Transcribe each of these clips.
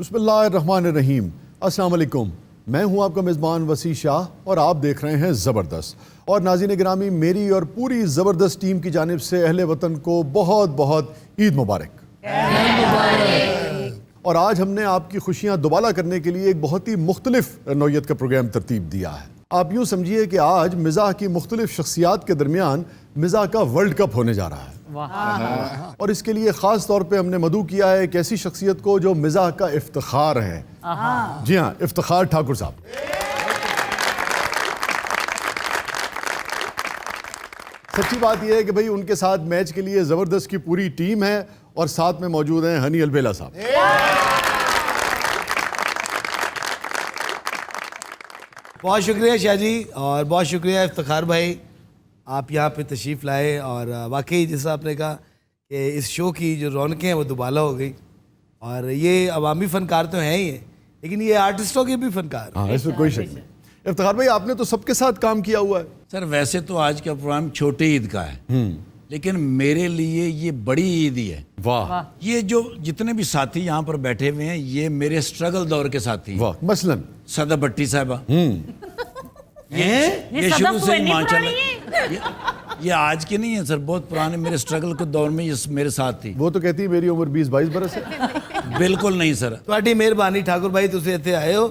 بسم اللہ الرحمن الرحیم. السلام علیکم. میں ہوں آپ کا میزبان وسیع شاہ اور آپ دیکھ رہے ہیں زبردست. اور ناظرین گرامی، میری اور پوری زبردست ٹیم کی جانب سے اہل وطن کو بہت بہت عید مبارک. اور آج ہم نے آپ کی خوشیاں دوبالا کرنے کے لیے ایک بہت ہی مختلف نوعیت کا پروگرام ترتیب دیا ہے. آپ یوں سمجھیے کہ آج مزاح کی مختلف شخصیات کے درمیان مزاح کا ورلڈ کپ ہونے جا رہا ہے. اور اس کے لیے خاص طور پہ ہم نے مدعو کیا ہے ایک ایسی شخصیت کو جو مزاح کا افتخار ہے. جی ہاں، افتخار ٹھاکر صاحب. سچی بات یہ ہے کہ بھئی ان کے ساتھ میچ کے لیے زبردست کی پوری ٹیم ہے اور ساتھ میں موجود ہیں ہنی البیلا صاحب. بہت شکریہ شاہ جی، اور بہت شکریہ افتخار بھائی، آپ یہاں پہ تشریف لائے. اور واقعی جیسا آپ نے کہا کہ اس شو کی جو رونقیں ہیں وہ دوبالا ہو گئی. اور یہ عوامی فنکار تو ہیں ہی ہیں، لیکن یہ آرٹسٹوں کے بھی فنکار ہیں. ہاں، اس میں کوئی شک نہیں. افتخار بھائی، آپ نے تو سب کے ساتھ کام کیا ہوا ہے. سر ویسے تو آج کا پروگرام چھوٹی عید کا ہے، لیکن میرے لیے یہ بڑی عید ہی ہے. واہ. یہ جو جتنے بھی ساتھی یہاں پر بیٹھے ہوئے ہیں یہ میرے سٹرگل دور کے ساتھی ہیں. واہ. مثلاً صدا بھٹی صاحبہ، یہ شروع سے ہی ماشاءاللہ یہ آج کی نہیں ہے سر، بہت پرانے میرے سٹرگل کے دور میں یہ میرے ساتھ تھی. وہ تو کہتی ہے میری عمر 20-22 برس ہے. بالکل نہیں سر. تھوڑی مہربانی ٹھاکر بھائی، تسی ਇੱਥੇ ਆਏ ਹੋ,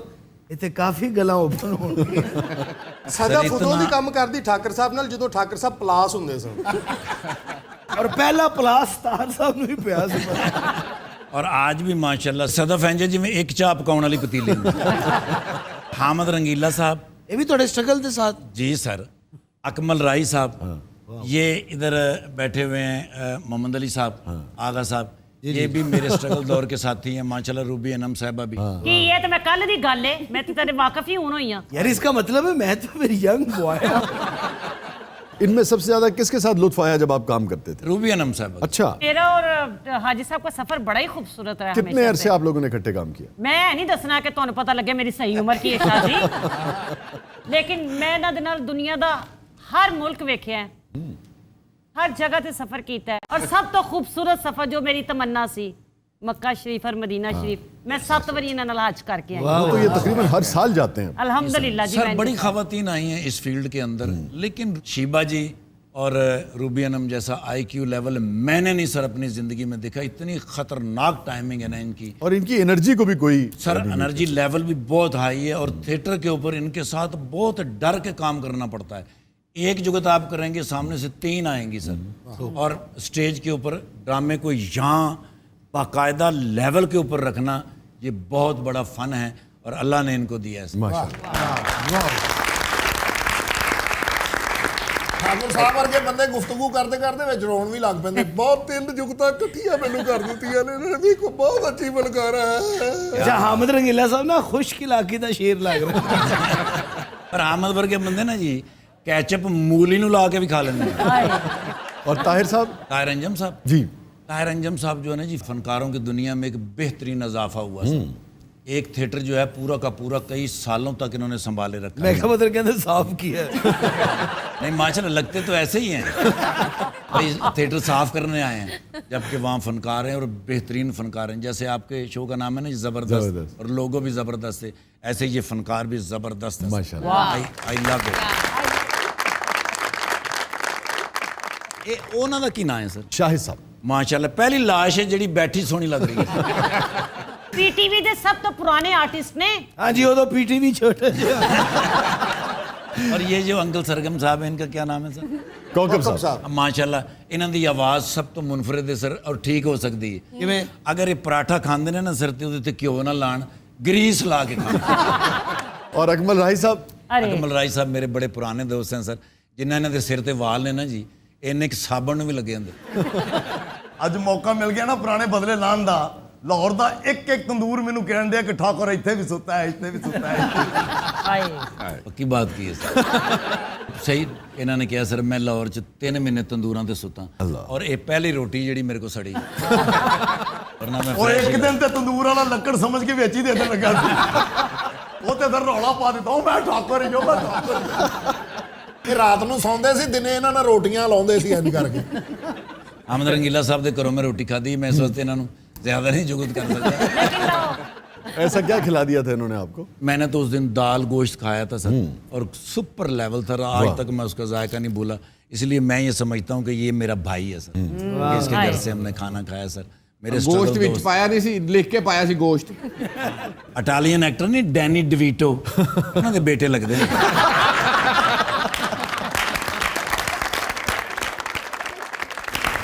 ਇੱਥੇ ਕਾਫੀ ਗੱਲਾਂ ਓਪਨ ਹੋ ਗਈਆਂ. ਸਦਾ ਫੁੱਦੋਂ ਦੀ ਕੰਮ ਕਰਦੀ ਠਾਕਰ ਸਾਹਿਬ ਨਾਲ ਜਦੋਂ ਠਾਕਰ ਸਾਹਿਬ ਪਲਾਸ ਹੁੰਦੇ ਸਨ. اور پہلا پلاس تار صاحب نے بھی پیا سی. اور آج بھی ماشاءاللہ صدف ہیں جی میں ایک چاہ پکاؤن والی پتیلی میں. حامد رنگیلا صاحب یہ بھی تھوڑے سٹرگل کے ساتھ. جی سر. اکمل رائی صاحب، یہ ادھر بیٹھے ہوئے ہیں محمد علی صاحب، آغا صاحب، یہ بھی میرے سٹرگل دور کے ساتھی ہیں. ماشاءاللہ روبی انم صاحبہ بھی. کہ یہ تو میں کل دی گل ہے، میں تو تیرے واقف ہی ہوں ہوئی ہوں. یار اس کا مطلب ہے میں تو میری ینگ بوائے. ان میں سب سے زیادہ کس کے ساتھ لطف آیا جب آپ کام کرتے تھے؟ روبی انم صاحبہ. اچھا. میرا اور حاجی صاحب کا سفر بڑا ہی خوبصورت رہا. کتنے عرصے آپ لوگوں نے اکٹھے کام کیا؟ میں نہیں دسنا کہ تمہیں پتہ لگے میری صحیح عمر کی ہے شاہ جی، لیکن میں نہ دنال دنیا دا ہر ملک ویکھیا ہے، ہر جگہ تے سفر کیتا ہے. اور سب تو خوبصورت سفر جو میری تمنا سی مکہ شریف اور مدینہ شریف، میں 7 واری انہاں نال حج کر کے آئی. وہ تو یہ تقریباً ہر سال جاتے ہیں. الحمدللہ جی. سر بڑی خواتین آئی ہیں اس فیلڈ کے اندر، لیکن شیبہ جی اور روبی انم جیسا آئی کیو لیول میں نے نہیں سر اپنی زندگی میں دیکھا. اتنی خطرناک ٹائمنگ ہے نا ان کی، اور ان کی انرجی کو بھی کوئی سر انرجی لیول بھی بہت ہائی ہے. اور تھیٹر کے اوپر ان کے ساتھ بہت ڈر کے کام کرنا پڑتا ہے. ایک جگت آپ کریں گے سامنے سے 3 آئیں گی سر، اور سٹیج کے اوپر ڈرامے کو یہاں باقاعدہ لیول کے اوپر رکھنا یہ بہت بڑا فن ہے اور اللہ نے ان کو دیا ہے. ਠਾਕਰ ਸਾਹਿਬ ਵਰਗੇ ਬੰਦੇ ਗੁਫ਼ਤਗੂ ਕਰਦੇ ਕਰਦੇ ਵਿੱਚ ਰੋਣ ਵੀ ਲੱਗ ਪੈਂਦੇ. ਬਹੁਤ 3 ਜੁਗਤਾਂ ਇਕੱਠੀਆਂ ਮੈਨੂੰ ਕਰ ਦਿੱਤੀਆਂ ਨੇ, ਇਹਨਾਂ ਨੇ ਵੀ ਬਹੁਤ ਅੱਛੀ ਫਨਕਾਰ ਹੈ. اچھا حامد رنگیلا صاحب نا خشک علاقے دا شیر لگ رہا ہے. پر حامد ورگے بندے نا جی کیچپ مولی نو لا کے بھی کھا لینے. اور طاہر صاحب. طاہر انجم صاحب. جی. طاہر انجم صاحب جو ہے نا جی فنکاروں کی دنیا میں ایک بہترین اضافہ ہوا سر. ایک تھیٹر جو ہے پورا کا پورا کئی سالوں تک انہوں نے سنبھالے رکھا. میں کہا مطلب کہتے صاف کیا ہے. نہیں ماشاءاللہ لگتے تو ایسے ہی ہیں بھائی تھیٹر صاف کرنے آئے ہیں، جبکہ وہاں فنکار ہیں اور بہترین فنکار ہیں. جیسے آپ کے شو کا نام ہے نا جی زبردست، اور لوگو بھی زبردست ہے، ایسے یہ فنکار بھی زبردست ہے. ماشاءاللہ. آئی لو اٹ. اے اونا دا کی نام ہے سر؟ شاہد صاحب. ماشاءاللہ پہلی لاش ہے جڑی بیٹھی سونی لگ رہی ہے. پی ٹی وی دے سب تو پرانے آرٹسٹ نے. ہاں جی وہ تو پی ٹی وی چھوٹے. اور یہ جو انکل سرگم صاحب ہیں ان کا کیا نام ہے سر؟ کوکب صاحب. ماشاءاللہ انہاں دی آواز سب تو منفرد ہے سر، اور ٹھیک ہو سکتی ہے. اگر یہ پراٹھا کھاندے نے نا سر تے اودے تے گھیو نہ لان، گریس لا کے کھان. اور اکمل رائی صاحب. اکمل رائی صاحب میرے بڑے پرانے دوست ہیں سر، جنہاں انہاں دے سر تے وال نے نا جی انہیں ایک صابن نوں بھی لگے ہوندے. ਅੱਜ ਮੌਕਾ ਮਿਲ ਗਿਆ ਨਾ ਪੁਰਾਣੇ ਬਦਲੇ ਲਾਣ ਦਾ. ਲਾਹੌਰ ਦਾ ਇੱਕ ਤੰਦੂਰ ਮੈਨੂੰ ਕਹਿਣ ਡਿਆ ਕਿ ਠਾਕੁਰ ਇੱਥੇ ਵੀ ਸੁੱਤਾ ਹੈ, ਇੱਥੇ ਵੀ ਸੁੱਤਾ ਹੈ. پکی بات کی ہے سر. صحیح انہوں نے کہا سر میں لاہور چ 3 مہینے تندوراں تے ستا، اور یہ پہلی روٹی جڑی میرے کو سڑی. اور ایک دن تے تندور والا ਲੱਕੜ ਸਮਝ ਕੇ ਵਿੱਚ ਹੀ ਦੇ ਦੇਣ ਲੱਗਾ ਸੀ. ਉਹ ਤੇ ਫਿਰ ਰੌਲਾ ਪਾ ਦਿੱਤਾ, ਉਹ ਮੈਂ ਠਾਕੁਰ ਹੀ ਜੋ ਮੈਂ ਠਾਕੁਰ. ਇਹ ਰਾਤ ਨੂੰ ਸੌਂਦੇ ਸੀ, ਦਿਨੇ ਇਹਨਾਂ ਨਾਲ ਰੋਟੀਆਂ ਲਾਉਂਦੇ ਸੀ ਇੰਜ ਕਰਕੇ. حامد رنگیلا صاحب دے گھروں میں روٹی کھادی. میں اس واسطے انہوں زیادہ نہیں جگت کر سکتا. ایسا کیا کھلا دیا تھا انہوں نے آپ کو؟ میں نے تو اس دن دال گوشت کھایا تھا سر اور سپر لیول تھا, آج تک میں اس کا ذائقہ نہیں بھولا. اس لیے میں یہ سمجھتا ہوں کہ یہ میرا بھائی ہے سر, اس کے گھر سے ہم نے کھانا کھایا سر. میرے گوشت وچ پایا نہیں سی, لکھ کے پایا سی گوشت. اٹالین ایکٹر نہیں ڈینی ڈیویٹو, انہوں نے بیٹے لگتے ہیں.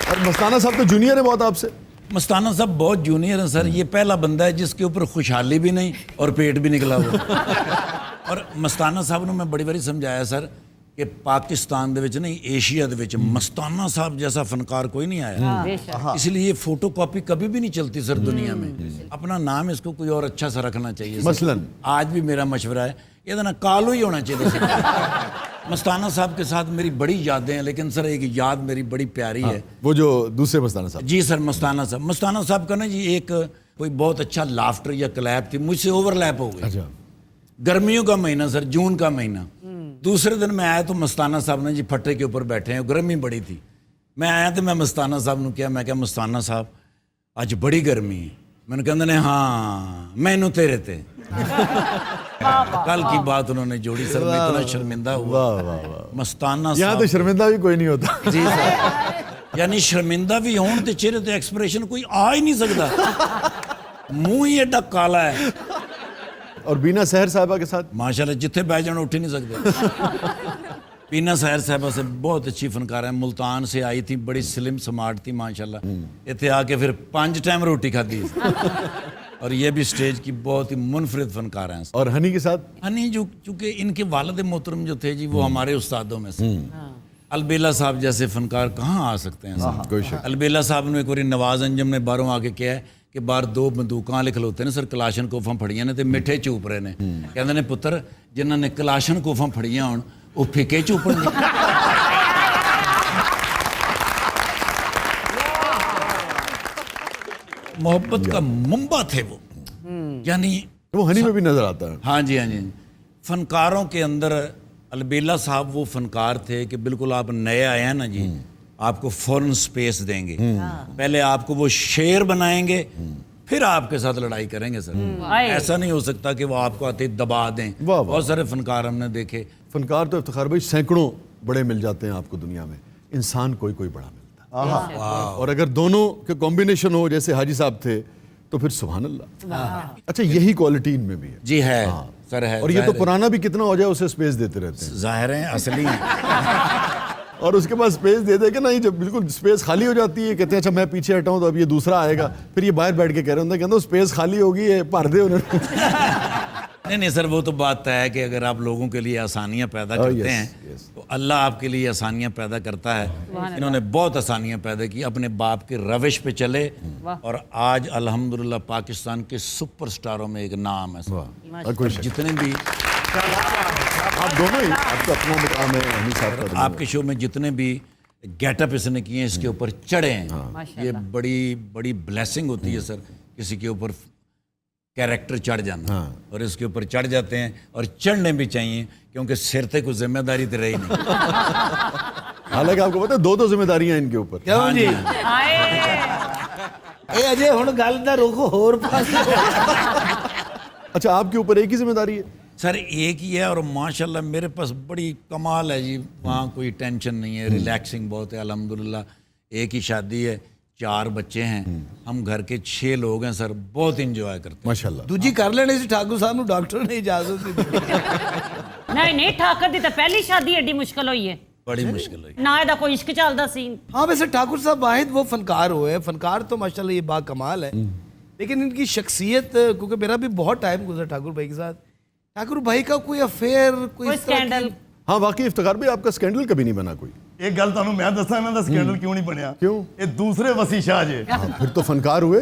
اور مستانہ صاحب تو جونیئر ہے بہت آپ سے. مستانہ صاحب بہت جونیئر ہیں سر. یہ پہلا بندہ ہے جس کے اوپر خوشحالی بھی نہیں اور پیٹ بھی نکلا ہوا. اور مستانہ صاحب نے میں بڑی باری سمجھایا سر کہ پاکستان دے وچ نہیں, ایشیا دے وچ مستانہ صاحب جیسا فنکار کوئی نہیں آیا. اس لیے یہ فوٹو کاپی کبھی بھی نہیں چلتی سر دنیا میں. اپنا نام اس کو کوئی اور اچھا سا رکھنا چاہیے. مثلاً آج بھی میرا مشورہ ہے یہ نا کالو ہی ہونا چاہیے. مستانہ صاحب کے ساتھ میری بڑی یادیں ہیں, لیکن سر ایک یاد میری بڑی پیاری ہے. وہ جو دوسرے مستانہ صاحب. جی سر, مستانہ صاحب کا نا جی ایک کوئی بہت اچھا لافٹر یا کلیپ تھی, مجھ سے اوور لیپ ہو گئی. اچھا. گرمیوں کا مہینہ سر, جون کا مہینہ. دوسرے دن میں آیا تو مستانہ صاحب نے جی پھٹے کے اوپر بیٹھے ہیں, گرمی بڑی تھی. میں آیا تو میں مستانہ صاحب نے کیا, میں کہا مستانہ صاحب اج بڑی گرمی ہے. میں نے کہا ہاں مینو تیرے تے. کل کی بات انہوں نے جوڑی سر, میں اتنا شرمندہ ہوا. مستانہ یہاں تو شرمندہ بھی کوئی نہیں ہوتا. جی سر, یعنی شرمندہ بھی ہون تے چہرے تے ایکسپریشن کوئی آ ہی نہیں سکتا, منہ ہی ایڈا کالا ہے. اور بینا سحر صاحبہ کے ساتھ ماشاءاللہ جتھے بیٹھ جانا اٹھ ہی نہیں سکتے. بینا سحر صاحبہ سے بہت اچھی فنکار ہے, ملتان سے آئی تھی, بڑی سلم سمارٹ تھی ماشاءاللہ. اتنے آ کے پھر 5 ٹائم روٹی کھاتی. اور یہ بھی سٹیج کی بہت ہی منفرد فنکار ہیں. اور ہنی کے ساتھ ہنی جو چونکہ ان کے والد محترم جو تھے جی وہ ہمارے استادوں میں سے. البیلا صاحب جیسے فنکار کہاں آ سکتے ہیں. کوئی شک. البیلا صاحب نے ایک بار نواز انجم نے باہروں آ کے کیا ہے کہ باہر 2 بندوقاں والے کھلوتے نے سر, کلاشن کوفاں پھڑیاں نے تے میٹھے چوپ رہے نے. کہندے نے پتر جنہاں نے کلاشن کوفاں پھڑیاں ہون وہ پھیکے چوپن گے. محبت کا منبع تھے وہ, یعنی وہ ہنی میں بھی نظر آتا ہے. ہاں جی, ہاں جی. فنکاروں کے اندر البیلا صاحب وہ فنکار تھے کہ بالکل آپ نئے آئے ہیں نا جی, آپ کو فوراً سپیس دیں گے. پہلے آپ کو وہ شیر بنائیں گے, پھر آپ کے ساتھ لڑائی کریں گے سر. ایسا نہیں ہو سکتا کہ وہ آپ کو آتے دبا دیں. بہت سارے فنکار ہم نے دیکھے. فنکار تو افتخار بھائی سینکڑوں بڑے مل جاتے ہیں آپ کو دنیا میں, انسان کوئی بڑا ملتا ہے. اور اگر دونوں کے کمبینیشن ہو جیسے حاجی صاحب تھے تو پھر سبحان اللہ. اچھا یہی کوالٹی ان میں بھی ہے. جی ہے سر, ہے. اور یہ تو پرانا بھی کتنا ہو جائے اسے سپیس دیتے رہتے ہیں. ظاہر ہیں اصلی ہیں. اور اس کے بعد سپیس دے دے کے نا, جب بالکل سپیس خالی ہو جاتی ہے کہتے ہیں اچھا میں پیچھے ہٹاؤں تو اب یہ دوسرا آئے گا, پھر یہ باہر بیٹھ کے کہہ رہے ہیں کہ سپیس خالی ہوگی, یہ بھر دے انہوں نے. نہیں سر, وہ تو بات طے ہے کہ اگر آپ لوگوں کے لیے آسانیاں پیدا کرتے ہیں تو اللہ آپ کے لیے آسانیاں پیدا کرتا ہے. انہوں نے بہت آسانیاں پیدا کی, اپنے باپ کے روش پہ چلے, اور آج الحمدللہ پاکستان کے سپر سٹاروں میں ایک نام ہے. جتنے بھی آپ دونوں ہی, آپ کا اپنا مقام ہے ہنی صاحب کا, آپ کے شو میں جتنے بھی گیٹ اپ اس نے کیے ہیں اس کے اوپر چڑھے ہیں, یہ بڑی بلیسنگ ہوتی ہے سر کسی کے اوپر کیریکٹر چڑھ جانا. اور اس کے اوپر چڑھ جاتے ہیں, اور چڑھنے بھی چاہیے کیونکہ سر تے کوئی ذمہ داری تو رہی نہیں. حالانکہ آپ کو پتہ ہے 2 ذمہ داریاں ہیں ان کے اوپر. کیوں جی اے اجے ہن گل دا رخ ہور پاسے. اچھا آپ کے اوپر ایک ہی ذمہ داری ہے سر؟ ایک ہی ہے, اور ماشاءاللہ میرے پاس بڑی کمال ہے جی, وہاں کوئی ٹینشن نہیں ہے, ریلیکسنگ بہت ہے الحمدللہ. ایک ہی شادی ہے, 4 بچے ہیں, ہم گھر کے 6 لوگ ہیں سر, بہت انجوائے کرتے ہیں ماشاءاللہ. دوجی کر لینے سی ٹھاکر صاحب نو ڈاکٹر نے اجازت دی. نہیں ٹھاکر دی تو پہلی شادی ایڈی مشکل ہوئی ہے, بڑی مشکل ہوئی. نہ دا کوئی عشق چلدا سی. ہاں ویسے ٹھاکر صاحب واحد وہ فنکار ہوئے, فنکار تو ماشاءاللہ یہ با کمال ہے, لیکن ان کی شخصیت, کیونکہ میرا بھی بہت ٹائم گزرا ٹھاکر بھائی کے ساتھ, ٹھاکر بھائی کا کوئی افیئر, کوئی اسکینڈل. ہاں واقعی افتخار بھائی آپ کا اسکینڈل کبھی نہیں بنا کوئی. ایک گل تمہیں میں دسا انہوں کا سکینڈل کیوں نہیں بنیا. کیوں؟ یہ دوسرے وسیع شاہ جے. پھر تو فنکار ہوئے.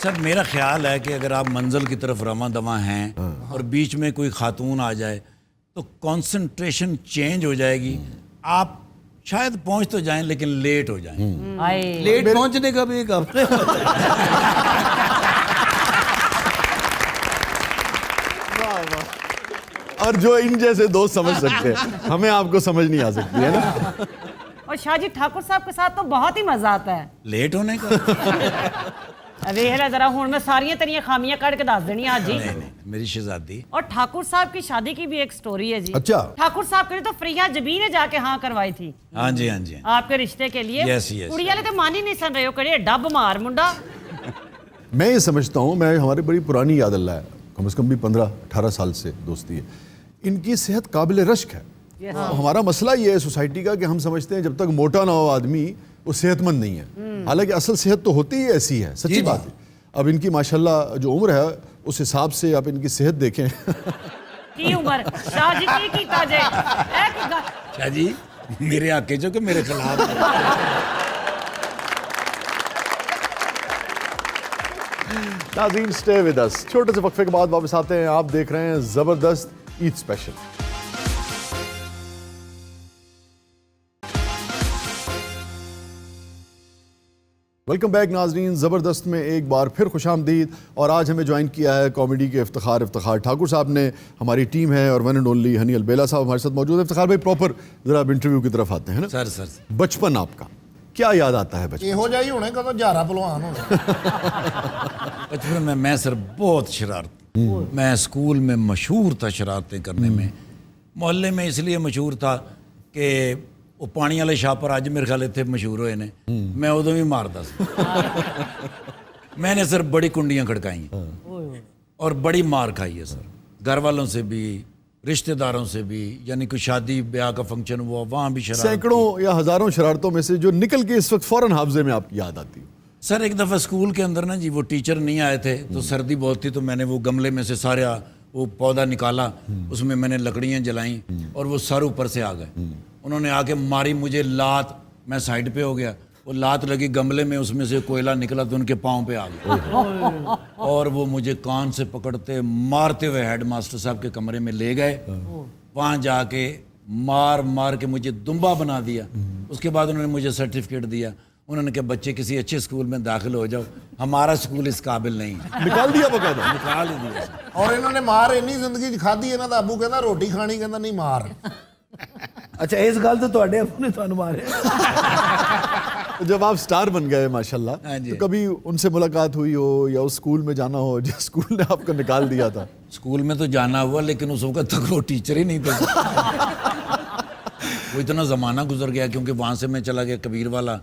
سر میرا خیال ہے کہ اگر آپ منزل کی طرف رواں دواں ہیں اور بیچ میں کوئی خاتون آ جائے تو کانسنٹریشن چینج ہو جائے گی. آپ شاید پہنچ تو جائیں لیکن لیٹ ہو جائیں. لیٹ پہنچنے کا بھی ایک اپنے اور جو ان جیسے دوست سمجھ سکتے ہیں, ہمیں آپ کو سمجھ نہیں آ سکتی ہے نا. اور اور شاہ جی ٹھاکر صاحب کے ساتھ تو بہت ہی مزہ آتا ہے. لیٹ ہونے کا ویکھ لے ذرا ہوں میں ساریاں تیریاں خامیاں کٹ کے دس دینی آج جی. نہیں میری شہزادی. اور ٹھاکر صاحب کی شادی کی بھی ایک سٹوری ہے جی. اچھا. ٹھاکر صاحب کے لیے تو فریحہ جبی نے جا کے ہاں کروائی تھی. ہاں جی ہاں جی. آپ کے رشتے کے لیے. Yes, yes. کڑی والے تو مان ہی نہیں سن رہے ہو کڑے ڈب مار منڈا. میں یہ سمجھتا ہوں, میں ہماری بڑی پرانی یاد اللہ ہے, کم از کم بھی 15-18 سال سے دوستی ہے, ان کی صحت قابل رشک ہے. ہمارا مسئلہ یہ ہے سوسائٹی کا کہ ہم سمجھتے ہیں جب تک موٹا نہ ہو آدمی وہ صحت مند نہیں ہے, حالانکہ اصل صحت تو ہوتی ہی ایسی ہے, سچی بات ہے. اب ان کی ماشاءاللہ جو عمر ہے اس حساب سے آپ ان کی صحت دیکھیں. کی عمر شاہ جی کی کیتا جے اے کی گل. شاہ جی میرے آکے جو کہ میرے خلاف. ناظرین اسٹے ود اس, چھوٹے سے وقفے کے بعد واپس آتے ہیں. آپ دیکھ رہے ہیں زبردست عید اسپیشل. ویلکم بیک ناظرین, زبردست میں ایک بار پھر خوش آمدید. اور آج ہمیں جوائن کیا ہے کامیڈی کے افتخار ٹھاکر صاحب نے. ہماری ٹیم ہے اور ون اینڈ اونلی ہنی البیلا صاحب ہمارے ساتھ موجود ہے. افتخار بھائی پراپر ذرا اب انٹرویو کی طرف آتے ہیں نا. سر بچپن آپ کا کیا یاد آتا ہے بچپن؟ ਇਹੋ ਜਿਹਾ ਹੀ ਹੋਣੇ ਕਦੋਂ ਜਾਰਾ ਪਹਿਲਵਾਨ ਹੋਣਾ. بچپن میں سر بہت شرارتی. میں اسکول میں مشہور تھا شرارتیں کرنے میں. محلے میں اس لیے مشہور تھا کہ وہ پانی والے شاہ پر اج میرے خیال اتنے مشہور ہوئے نے, میں ادو بھی مارتا سا. میں نے سر بڑی کنڈیاں کھڑکائی اور بڑی مار کھائی ہے سر, گھر والوں سے بھی رشتہ داروں سے بھی. یعنی کوئی شادی بیاہ کا فنکشن ہوا وہاں بھی شرارت. سینکڑوں یا ہزاروں شرارتوں میں سے جو نکل کے اس وقت فوراً حافظے میں آپ کی یاد آتی ہے؟ سر ایک دفعہ اسکول کے اندر نا جی وہ ٹیچر نہیں آئے تھے تو سردی بہت تھی, تو میں نے وہ گملے میں سے سارا وہ پودا نکالا, اس میں نے لکڑیاں جلائیں اور وہ سر اوپر سے آ گئے. انہوں نے آ کے ماری مجھے لات, میں سائڈ پہ ہو گیا, وہ لات لگی گملے میں, اس میں سے کوئلہ نکلا تو ان کے پاؤں پہ آ گیا. اور وہ مجھے کان سے پکڑتے مارتے ہوئے ہیڈ ماسٹر صاحب کے کمرے میں لے گئے. وہاں جا کے مار کے مجھے دمبا بنا دیا. اس کے بعد انہوں نے مجھے سرٹیفکیٹ دیا. انہوں نے کہا بچے کسی اچھے اسکول میں داخل ہو جاؤ, ہمارا اسکول اس قابل نہیں. نکال دیا باقاعدہ. نکال ہی دیا. ਔਰ ਇਹਨਾਂ ਨੇ ਮਾਰ ਇੰਨੀ ਜ਼ਿੰਦਗੀ 'ਚ ਖਾਧੀ, ਇਹਨਾਂ ਦਾ ਆਬੂ ਕਹਿੰਦਾ ਰੋਟੀ ਖਾਣੀ, ਕਹਿੰਦਾ ਨਹੀਂ ਮਾਰ. اچھا اس گل تو تواڈے ابو نے تانوں مارے. جب آپ سٹار بن گئے ماشاءاللہ, تو کبھی ان سے ملاقات ہوئی ہو یا اس اسکول میں جانا ہو جس اسکول نے آپ کو نکال دیا تھا؟ اسکول میں تو جانا ہوا لیکن اس وقت تک وہ ٹیچر ہی نہیں تھے. وہ اتنا زمانہ گزر گیا کیونکہ وہاں سے میں چلا گیا کبیر والا.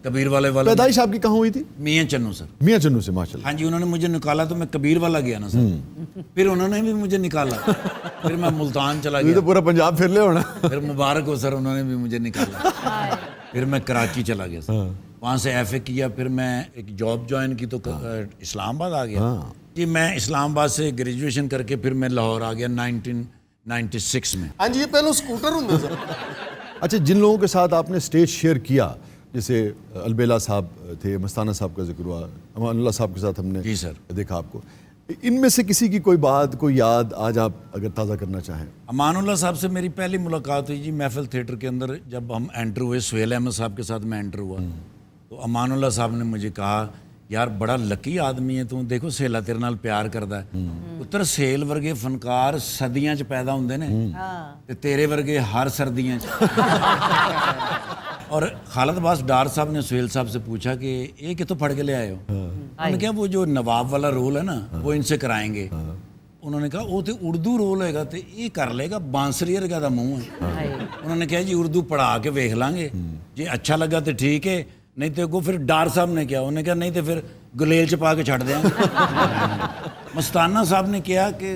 کبیر والے والا پیدائش آپ کی کہاں ہوئی تھی؟ میاں چنو سر. میاں چنو سے ماشاءاللہ. ہاں جی, انہوں نے مجھے نکالا تو میں کبیر والا گیا نا سر, پھر انہوں نے بھی مجھے نکالا, پھر میں ملتان چلا یہ گیا. تو پورا پنجاب پھر لے ہونا. پھر مبارک ہو سر, انہوں نے بھی مجھے نکالا. پھر میں کراچی چلا گیا سر, وہاں سے ایف اے کیا, پھر میں ایک جاب جوائن کی تو اسلام آباد آ گیا. جی میں اسلام آباد سے گریجویشن کر کے پھر میں لاہور آ گیا 1996 میں. ਹਾਂਜੀ ਇਹ ਪਹਿਲਾਂ ਸਕੂਟਰ ਹੁੰਦੇ ਸਰ. اچھا, جن لوگوں کے ساتھ آپ نے اسٹیج شیئر کیا, جیسے البیلا صاحب تھے, مستانہ صاحب کا ذکر ہوا, امان اللہ صاحب کے ساتھ ہم نے جی سر دیکھا آپ کو, ان میں سے کسی کی کوئی بات, کوئی یاد آج آپ اگر تازہ کرنا چاہیں؟ امان اللہ صاحب سے میری پہلی ملاقات ہوئی جی محفل تھیٹر کے اندر. جب ہم انٹر ہوئے, سہیل احمد صاحب کے ساتھ میں انٹر ہوا, تو امان اللہ صاحب نے مجھے کہا یار بڑا لکی آدمی ہے تو, دیکھو سہیلا تیرے نال پیار کردا ہے. پتر سہیل ورگے فنکار سردیاں چ پیدا ہوندے نے تے تیرے ورگے ہر سردیاں چ. اور خالد عباس ڈار صاحب نے سہیل صاحب سے پوچھا کہ یہ کتوں پڑھ کے لے آئے ہو؟ انہوں نے کہا وہ جو نواب والا رول ہے نا وہ ان سے کرائیں گے. انہوں نے کہا وہ تو اردو رول ہوئے گا تو یہ کر لے گا, بانسری ورگا دا منہ ہے. انہوں نے کہا جی اردو پڑھا کے ویکھ لیں گے, جی اچھا لگا تو ٹھیک ہے, نہیں تو کو پھر ڈار صاحب نے کیا, انہوں نے کہا نہیں تو پھر گلیل چ پا کے چھڑ دیں. مستانہ صاحب نے کہا کہ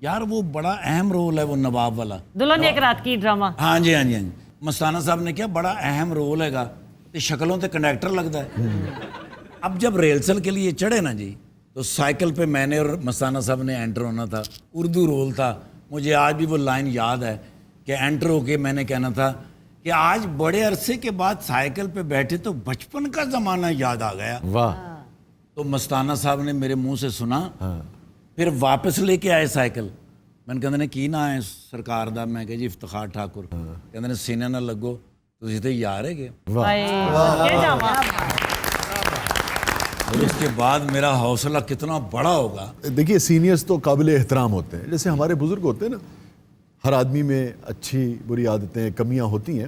یار وہ بڑا اہم رول ہے وہ نواب والا, دلہن ایک رات کی ڈرامہ. ہاں جی ہاں جی ہاں جی. مستانہ صاحب نے کہا بڑا اہم رول ہے گا, تو شکلوں تے کنڈکٹر لگتا ہے. اب جب ریلسل کے لیے چڑھے نا جی, تو سائیکل پہ میں نے اور مستانہ صاحب نے انٹر ہونا تھا. اردو رول تھا. مجھے آج بھی وہ لائن یاد ہے کہ انٹر ہو کے میں نے کہنا تھا کہ آج بڑے عرصے کے بعد سائیکل پہ بیٹھے تو بچپن کا زمانہ یاد آ گیا. واہ. تو مستانہ صاحب نے میرے منہ سے سنا, پھر واپس لے کے آئے سائیکل. میں نے کہتے ہیں کی نام ہے سرکار دا؟ میں کہ جی افتخار ٹھاکر. کہتے ہیں سینے نہ لگو تسی تے یار ہے گے. اور اس کے بعد میرا حوصلہ کتنا بڑا ہوگا. دیکھیے سینئرز تو قابل احترام ہوتے ہیں, جیسے ہمارے بزرگ ہوتے ہیں نا, ہر آدمی میں اچھی بری عادتیں کمیاں ہوتی ہیں,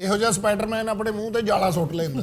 ਇਹੋ ਜਿਹਾ ਸਪਾਈਡਰਮੈਨ ਆਪਣੇ ਮੂੰਹ ਤੇ ਜਾਲਾ ਸੁੱਟ ਲੈਂਦਾ।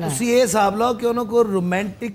ਤੁਸੀਂ ਇਹ ਹਿਸਾਬ ਲਾਓ ਕਿ ਉਹਨਾਂ ਕੋ ਰੋਮਾਂਟਿਕ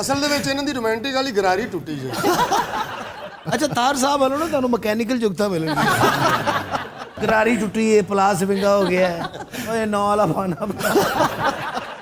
ਅਸਲ ਦੇ ਵਿੱਚ ਇਹਨਾਂ ਦੀ ਰੋਮਾਂਟਿਕ ਵਾਲੀ ਗਰਾਰੀ ਟੁੱਟੀ ਜੇ। ਅੱਛਾ ਤਾਰ ਸਾਹਿਬ ਵੱਲੋਂ ਨਾ ਤੁਹਾਨੂੰ ਮਕੈਨੀਕਲ ਜੁਗਤਾ ਮਿਲਣਗੀ। ਗਰਾਰੀ ਟੁੱਟੀ ਹੈ, ਪਲਾਸ ਵਿੰਗਾ ਹੋ ਗਿਆ ਹੈ, ਓਏ ਨੌ ਵਾਲਾ ਪਾਣਾ।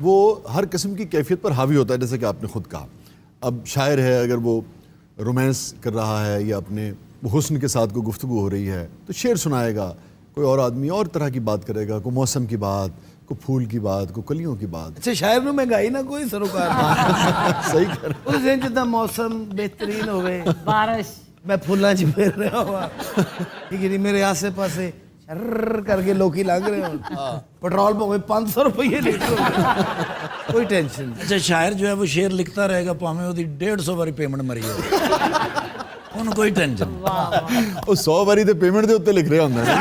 وہ ہر قسم کی کیفیت پر حاوی ہوتا ہے، جیسے کہ آپ نے خود کہا. اب شاعر ہے، اگر وہ رومانس کر رہا ہے یا اپنے حسن کے ساتھ کوئی گفتگو ہو رہی ہے تو شعر سنائے گا. کوئی اور آدمی اور طرح کی بات کرے گا، کوئی موسم کی بات، کوئی پھول کی بات، کوئی کلیوں کی بات. اچھا شاعر نو مہنگائی نہ کوئی سروکار صحیح کہہ رہے اس دن جدا موسم بہترین ہوئے، بارش میں پھولاں چ پھر رہا ہوا ٹھیک ہے جی، میرے آسے پاسے شر کر کے لوکی لنگ رہے ہوں، پٹرول پہ 500 روپیے لیٹر کوئی ٹینشن نہیں. اچھا شاعر جو ہے وہ شعر لکھتا رہے گا، پاویں وہ 150 باری پیمنٹ مری ہے، انہوں کوئی ٹینشن. وہ 100 باری تے پیمنٹ دے اتنے لکھ رہے ہوندے نے.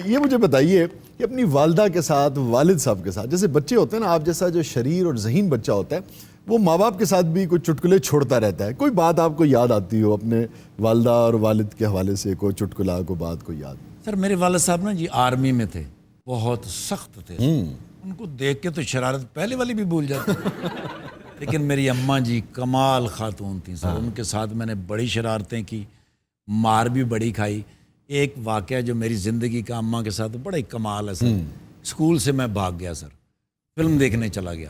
یہ مجھے بتائیے کہ اپنی والدہ کے ساتھ، والد صاحب کے ساتھ، جیسے بچے ہوتے ہیں نا، آپ جیسا جو شریر اور ذہین بچہ ہوتا ہے وہ ماں باپ کے ساتھ بھی کوئی چٹکلے چھوڑتا رہتا ہے. کوئی بات آپ کو یاد آتی ہو اپنے والدہ اور والد کے حوالے سے، کوئی چٹکلا، کوئی بات، کوئی یاد؟ سر میرے والد صاحب نا جی آرمی میں تھے، بہت سخت تھے، ان کو دیکھ کے تو شرارت پہلے والی بھی بھول جاتی. لیکن میری اماں جی کمال خاتون تھیں سر، ان کے ساتھ میں نے بڑی شرارتیں کی، مار بھی بڑی کھائی. ایک واقعہ جو میری زندگی کا اماں کے ساتھ بڑا ہی کمال ہے سر. اسکول سے میں بھاگ گیا سر، فلم دیکھنے چلا گیا،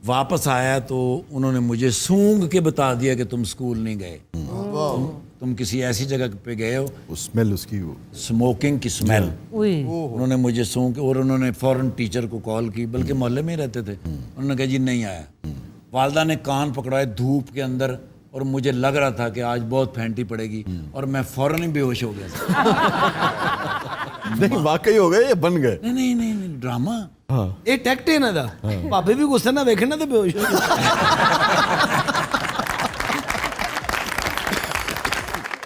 واپس آیا تو انہوں نے مجھے سونگ کے بتا دیا کہ تم اسکول نہیں گئے، تم کسی ایسی جگہ پہ گئے ہو، اسمیل اس کی، وہ اسموکنگ کی اسمیل. انہوں نے مجھے سونگ، اور انہوں نے فوراً ٹیچر کو کال کی، بلکہ محلے میں ہی رہتے تھے. انہوں نے کہا جی نہیں آیا. والدہ نے کان پکڑائے دھوپ کے اندر، اور مجھے لگ رہا تھا کہ آج بہت پھینٹی پڑے گی، اور میں فوراً ہی بے ہوش ہو گیا. نہیں واقعی ہو گئے یا بن گئے؟ نہیں نہیں نہیں ڈرامہ. یہ ٹیکٹ ہے نا دا پاپے بھی غصہ نہ ویکھنا تو بے ہوش ہو جائے.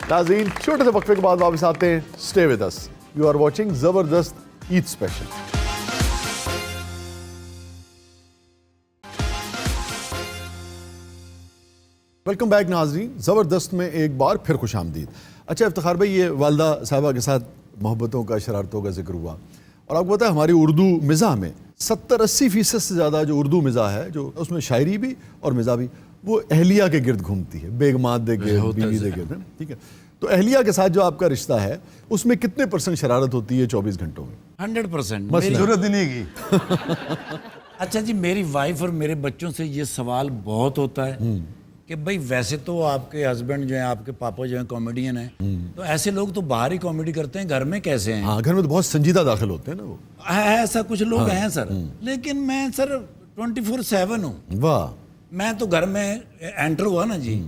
ناظرین چھوٹے سے وقفے کے بعد واپس آتے ہیں. Stay with us, you are watching زبردست عید اسپیشل. ویلکم بیک ناظرین، زبردست میں ایک بار پھر خوش آمدید. اچھا افتخار بھائی، یہ والدہ صاحبہ کے ساتھ محبتوں کا، شرارتوں کا ذکر ہوا، اور آپ کو پتہ ہے ہماری اردو مزاح میں 70-80% سے زیادہ جو اردو مزاح ہے، جو اس میں شاعری بھی اور مزاح بھی، وہ اہلیہ کے گرد گھومتی ہے، بیگمات دے گرد، بیوی دے گرد. ٹھیک ہے، تو اہلیہ کے ساتھ جو آپ کا رشتہ ہے اس میں کتنے % شرارت ہوتی ہے 24 گھنٹوں میں؟ 100%. ضرورت ہی نہیں کی. اچھا جی، میری وائف اور میرے بچوں سے یہ سوال بہت ہوتا ہے کہ بھائی ویسے تو آپ کے ہسبینڈ جو ہیں، آپ کے پاپا جو ہیں کامیڈین ہیں، تو ایسے لوگ تو باہر ہی کامیڈی کرتے ہیں، گھر میں کیسے ہیں؟ ہاں، گھر میں تو بہت سنجیدہ داخل ہوتے ہیں نا وہ. ایسا کچھ لوگ ہیں سر، لیکن میں سر 24/7 ہوں. واہ. میں تو گھر میں انٹر ہوا نا جی،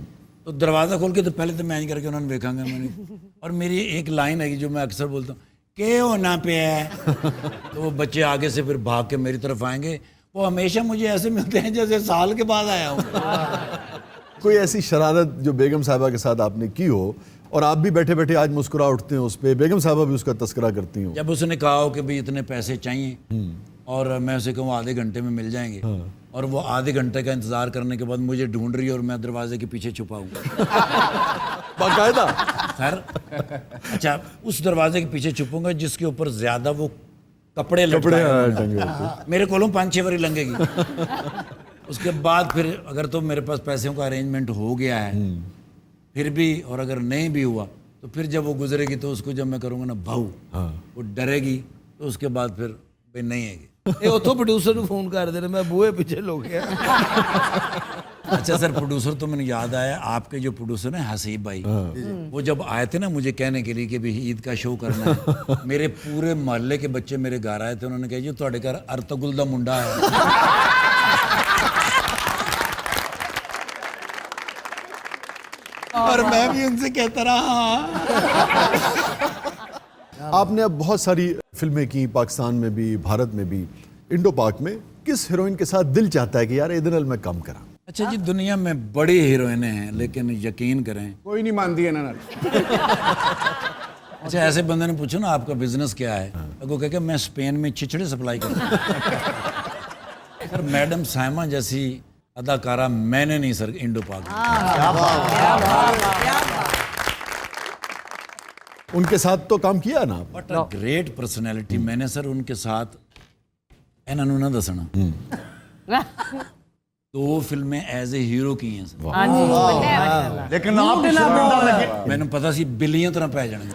تو دروازہ کھول کے تو پہلے تو مینج کر کے انہوں نے دیکھا گا میں نے. اور میری ایک لائن ہے جو میں اکثر بولتا ہوں، کہ ہونا پہ ہے. تو وہ بچے آگے سے پھر بھاگ کے میری طرف آئیں گے، وہ ہمیشہ مجھے ایسے ملتے ہیں جیسے سال کے بعد آیا ہوں. کوئی ایسی شرارت جو بیگم صاحبہ کے ساتھ آپ نے کی ہو اور آپ بھی بیٹھے بیٹھے آج مسکرا اٹھتے ہیں اس پہ، بیگم صاحبہ بھی اس کا تذکرہ کرتی ہوں؟ جب اس نے کہا ہو کہ بھئی اتنے پیسے چاہیے، اور میں اسے کہوں آدھے گھنٹے میں مل جائیں گے، اور وہ آدھے گھنٹے کا انتظار کرنے کے بعد مجھے ڈھونڈ رہی ہے اور میں دروازے کے پیچھے چھپا ہوں باقاعدہ سر. اچھا اس دروازے کے پیچھے چھپوں گا جس کے اوپر زیادہ وہ کپڑے لٹکائے ہوئے ہیں. میرے کولوں 5-6 باری لنگے گی. اس کے بعد پھر اگر تو میرے پاس پیسوں کا ارینجمنٹ ہو گیا ہے پھر بھی، اور اگر نہیں بھی ہوا تو پھر جب وہ گزرے گی تو اس کو جب میں کروں گا نا بھاؤ، وہ ڈرے گی، تو اس کے بعد پھر بھائی نہیں ہے گی. یہ اتوں پروڈیوسر کو فون کر دے رہے، میں بوئے پیچھے لو گیا. اچھا سر پروڈیوسر تو میں نے یاد آیا، آپ کے جو پروڈیوسر ہیں حسیب بھائی، وہ جب آئے تھے نا مجھے کہنے کے لیے کہ بھی عید کا شو کرنا ہے، میرے پورے محلے کے بچے میرے گھر آئے تھے. انہوں نے کہا جی تواڈے گھر ارتگل دا منڈا ہے. اور میں بھی ان سے کہتا رہا. آپ نے اب بہت ساری فلمیں کی، پاکستان میں بھی، بھارت میں بھی. انڈو پاک میں کس ہیروئن کے ساتھ دل چاہتا ہے کہ یار ادھر میں کام کرا؟ اچھا جی، دنیا میں بڑی ہیروئنیں ہیں لیکن یقین کریں کوئی نہیں مانتی ہے نا. اچھا ایسے بندے نے پوچھو نا آپ کا بزنس کیا ہے، وہ کہہ کہ میں اسپین میں چچڑے سپلائی کرتا ہوں. سر میڈم سائمہ جیسی اداکارہ میں نے نہیں سر انڈو پاک. ان کے ساتھ تو کام کیا نا. What a great personality. میں نے سر ان کے ساتھ انہوں نے نہ دسنا 2 فلمیں ایز اے ہیرو کی ہیں سر. لیکن آپ میں نے پتا سی بلیاں طرح پہ جانے.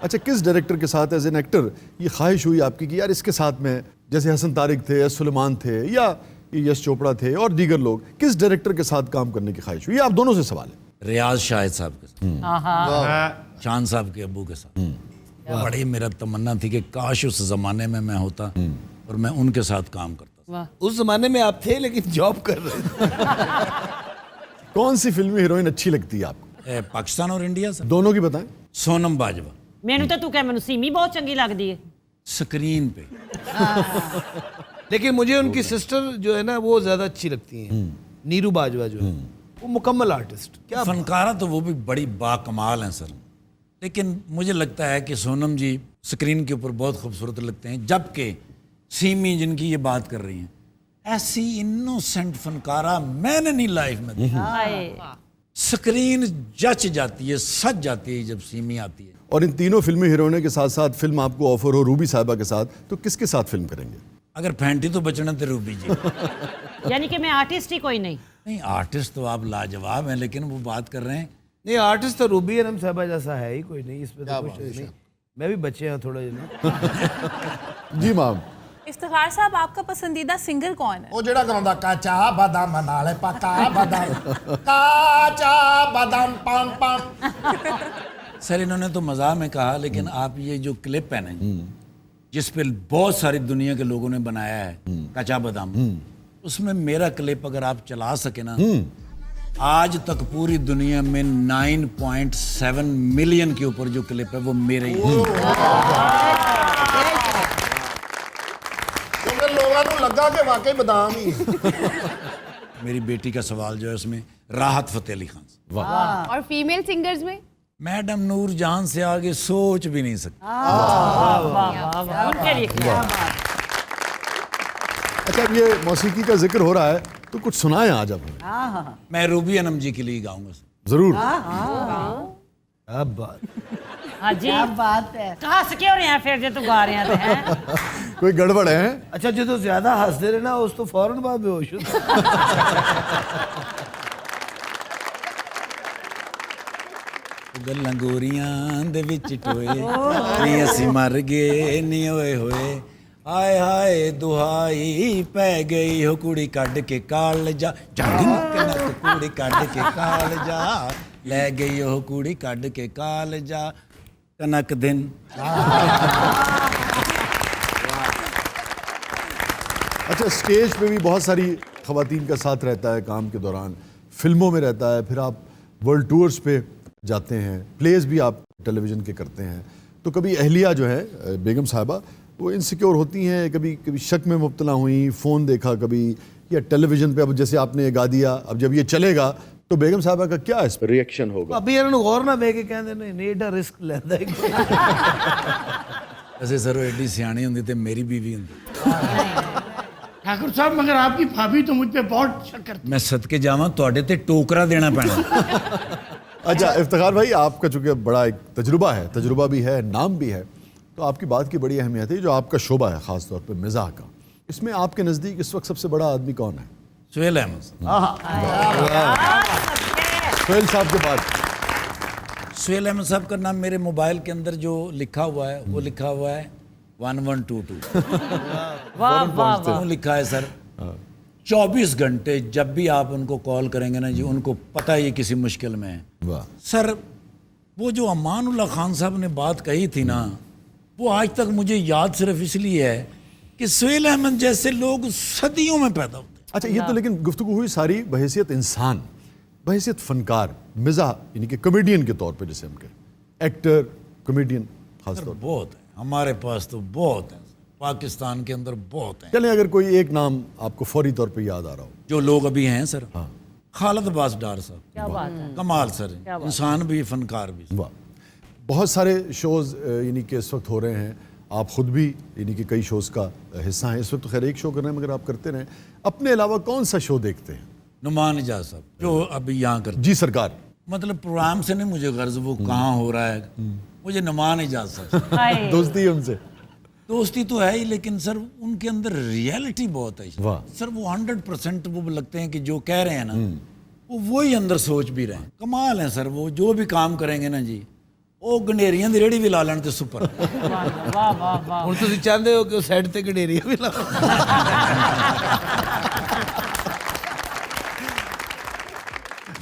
اچھا کس ڈائریکٹر کے ساتھ ایز این ایکٹر یہ خواہش ہوئی آپ کی کہ یار اس کے ساتھ میں, جیسے حسن طارق تھے, سلیمان تھے, یا یش چوپڑا تھے اور دیگر لوگ, کس ڈائریکٹر کے ساتھ کام کرنے کی خواہش ہوئی؟ یہ آپ دونوں سے سوال ہے. ریاض شاہد صاحب کے ساتھ, شان صاحب کے ابو کے ساتھ. بڑی میرا تمنا تھی کہ کاش اس زمانے میں ہوتا اور میں ان کے ساتھ کام کرتا. اس زمانے میں آپ تھے لیکن جاب کر رہے تھے. کون سی فلمی ہیروئن اچھی لگتی ہے آپ کو؟ پاکستان اور انڈیا سے دونوں کی بتائیں. سونم باجوا. ਮੈਨੂੰ ਤਾਂ ਤੂੰ ਕਹਿ ਮੈਨੂੰ ਸੀਮੀ ਬਹੁਤ ਚੰਗੀ ਲੱਗਦੀ ਹੈ. سکرین پہ لیکن مجھے ان کی سسٹر جو ہے نا وہ زیادہ اچھی لگتی ہیں, نیرو باجوا جو ہے, وہ مکمل آرٹسٹ. کیا فنکارہ تو وہ بھی بڑی باکمال ہیں سر, لیکن مجھے لگتا ہے کہ سونم جی سکرین کے اوپر بہت خوبصورت لگتے ہیں, جبکہ سیمی جن کی یہ بات کر رہی ہیں ایسی انوسینٹ فنکارہ میں نے نہیں لائف میں دیکھا. سکرین جچ جاتی ہے, سج جاتی ہے جب سیمی آتی ہے. اور ان تینوں فلمی ہیروئنوں کے ساتھ ساتھ فلم آپ کو آفر ہو روبی صاحبہ کے ساتھ, تو کس کے ساتھ فلم کریں گے؟ اگر پھینٹی تو بچنا تو روبی جی. یعنی کہ میں آرٹسٹ ہی کوئی نہیں. نہیں آرٹسٹ تو آپ لاجواب ہیں, لیکن وہ بات کر رہے ہیں نہیں, آرٹسٹ تو روبی انم صاحبہ جیسا ہے ہی کوئی نہیں, اس پہ تو کچھ نہیں. میں بھی بچے ہیں تھوڑا جنا. جی مام. افتخار صاحب آپ کا پسندیدہ سنگر کون ہے؟ ਉਹ ਜਿਹੜਾ ਗਾਉਂਦਾ ਕਾਚਾ ਬਦਾਮ ਨਾਲ ਪੱਕਾ ਬਦਾਮ ਕਾਚਾ ਬਦਾਮ ਪਮ ਪਮ. سر انہوں نے تو مزاح میں کہا, لیکن آپ یہ جو کلپ ہے نا جس پہ بہت ساری دنیا کے لوگوں نے بنایا ہے کچا بادام, اس میں میرا کلپ اگر آپ چلا سکے نا, آج تک پوری دنیا میں 9.7 ملین کے اوپر جو کلپ ہے وہ میرے ہی ہے. ਕਿਉਂਕਿ ਲੋਕਾਂ ਨੂੰ ਲੱਗਾ ਕਿ ਵਾਕਈ ਬਦਾਮ ਹੀ. میری بیٹی کا سوال جو ہے اس میں راحت فتح علی خان سے. اور فیمیل سنگرز میں میڈم نور جہاں سے آگے سوچ بھی نہیں سکتی. ان کے لیے کیا بات. اچھا اب یہ موسیقی کا ذکر ہو رہا ہے تو کچھ سنائیں آج آپ ہمیں. میں روبی انم جی کے لیے گاؤں گا. ضرور. اب بات ہاں جی بات ہے. کہاں سے کیوں رہے ہیں پھر جو تو گا رہے ہیں کوئی گڑبڑ ہے؟ اچھا جو تو زیادہ ہنستے رہے نا اس تو فوراً بعد بے ہوش ہوتا. ਗੱਲਾਂ ਗੋਰੀਆਂ ਦੇ ਵਿੱਚ ਟੋਏ ਨਹੀਂ ਅਸੀਂ ਮਰ ਗਏ ਨਹੀਂ ਓਏ ਹੋਏ ਹਾਏ ਹਾਏ ਦੁਹਾਈ ਪੈ ਗਈ ਹੋ ਕੁੜੀ ਕੱਢ ਕੇ ਕਾਲ ਜਾ ਕਨਕ ਕੁੜੀ ਕੱਢ ਕੇ ਕਾਲ ਜਾ ਲੈ ਗਈ ਉਹ ਕੁੜੀ ਕੱਢ ਕੇ ਕਾਲ ਜਾ ਕਨਕ ਦਿਨ. اچھا اسٹیج پہ بھی بہت ساری خواتین کا ساتھ رہتا ہے کام کے دوران, فلموں میں رہتا ہے, پھر آپ ورلڈ ٹورز پہ جاتے ہیں, پلیز بھی آپ ٹیلی ویژن کے کرتے ہیں, تو کبھی اہلیہ جو ہے بیگم صاحبہ وہ انسیکیور ہوتی ہیں, کبھی شک میں مبتلا ہوئیں, فون دیکھا کبھی, یا ٹیلی ویژن پہ اب جیسے آپ نے یہ گا دیا, اب جب یہ چلے گا تو بیگم صاحبہ کا کیا اس پہ ریئیکشن ہوگا؟ ابھی انہوں غور نہ بے کے کہندے نہیں ایڈا رسک لیندہ ہے. ویسے سر وہ ایڈی سیانی ہوندی تے میری بیوی ہوندی. ٹھاکر صاحب مگر آپ کی بھابھی تو مجھ پہ بہت شک کرتی. میں صدقے جاواں تواڈے تے ٹوکرا دینا پینا. اچھا افتخار بھائی, آپ کا چونکہ بڑا ایک تجربہ بھی ہے, نام بھی ہے, تو آپ کی بات کی بڑی اہمیت ہے جو آپ کا شعبہ ہے خاص طور پہ مزاح کا, اس میں آپ کے نزدیک اس وقت سب سے بڑا آدمی کون ہے؟ سہیل احمد. سہیل صاحب کے بعد سہیل احمد صاحب کا نام میرے موبائل کے اندر جو لکھا ہوا ہے وہ لکھا ہوا ہے 1122. واہ واہ کیوں لکھا ہے سر؟ 24 گھنٹے جب بھی آپ ان کو کال کریں گے نا جی, ان کو پتہ یہ کسی مشکل میں ہے. واہ. سر وہ جو امان اللہ خان صاحب نے بات کہی تھی نا, وہ آج تک مجھے یاد صرف اس لیے ہے کہ سہیل احمد جیسے لوگ صدیوں میں پیدا ہوتے ہیں. اچھا یہ تو لیکن گفتگو ہوئی ساری بحیثیت انسان, بحیثیت فنکار, مزاح یعنی کہ کمیڈین کے طور پہ جسے ہم کہیں, ایکٹر کمیڈین خاص طور پہ. بہت ہے ہمارے پاس, تو بہت ہیں پاکستان کے اندر, بہت ہیں. چلیں اگر کوئی ایک نام آپ کو فوری طور پہ یاد آ رہا ہو. جو لوگ ابھی ہیں سر, خالد عباس ڈار صاحب, کیا بات ہے. کمال سر, انسان بھی فنکار بھی. واہ. بہت سارے شوز یعنی کہ اس وقت ہو رہے ہیں, آپ خود بھی یعنی کہ کئی شوز کا حصہ ہیں. اس وقت تو خیر ایک شو کر رہے ہیں مگر آپ کرتے رہیں. اپنے علاوہ کون سا شو دیکھتے ہیں؟ نعمان اجاز صاحب جو ابھی یہاں کرتے. جی سرکار. مطلب پروگرام سے نہیں مجھے غرض وہ کہاں ہو رہا ہے, مجھے نعمان اجاز صاحب ہائے. دوستی ہے ان سے؟ دوستی تو ہے ہی, لیکن سر ان کے اندر ریئلٹی بہت ہے. واہ. سر وہ 100% وہ لگتے ہیں کہ جو کہہ رہے ہیں نا وہ وہی اندر سوچ بھی رہے ہیں. کمال ہیں سر, وہ جو بھی کام کریں گے نا جی ਉਹ ਗੰਡੇਰੀਆਂ ਦੀ ਰੇੜੀ ਵੀ ਲਾ ਲੈਣ ਤੇ ਸੁਪਰ। ਵਾਹ ਵਾਹ ਵਾਹ। ਹੁਣ ਤੁਸੀਂ ਚਾਹੁੰਦੇ ਹੋ ਕਿ ਸਾਈਡ ਤੇ ਗਡੇਰੀਆਂ ਵੀ ਲਾਓ।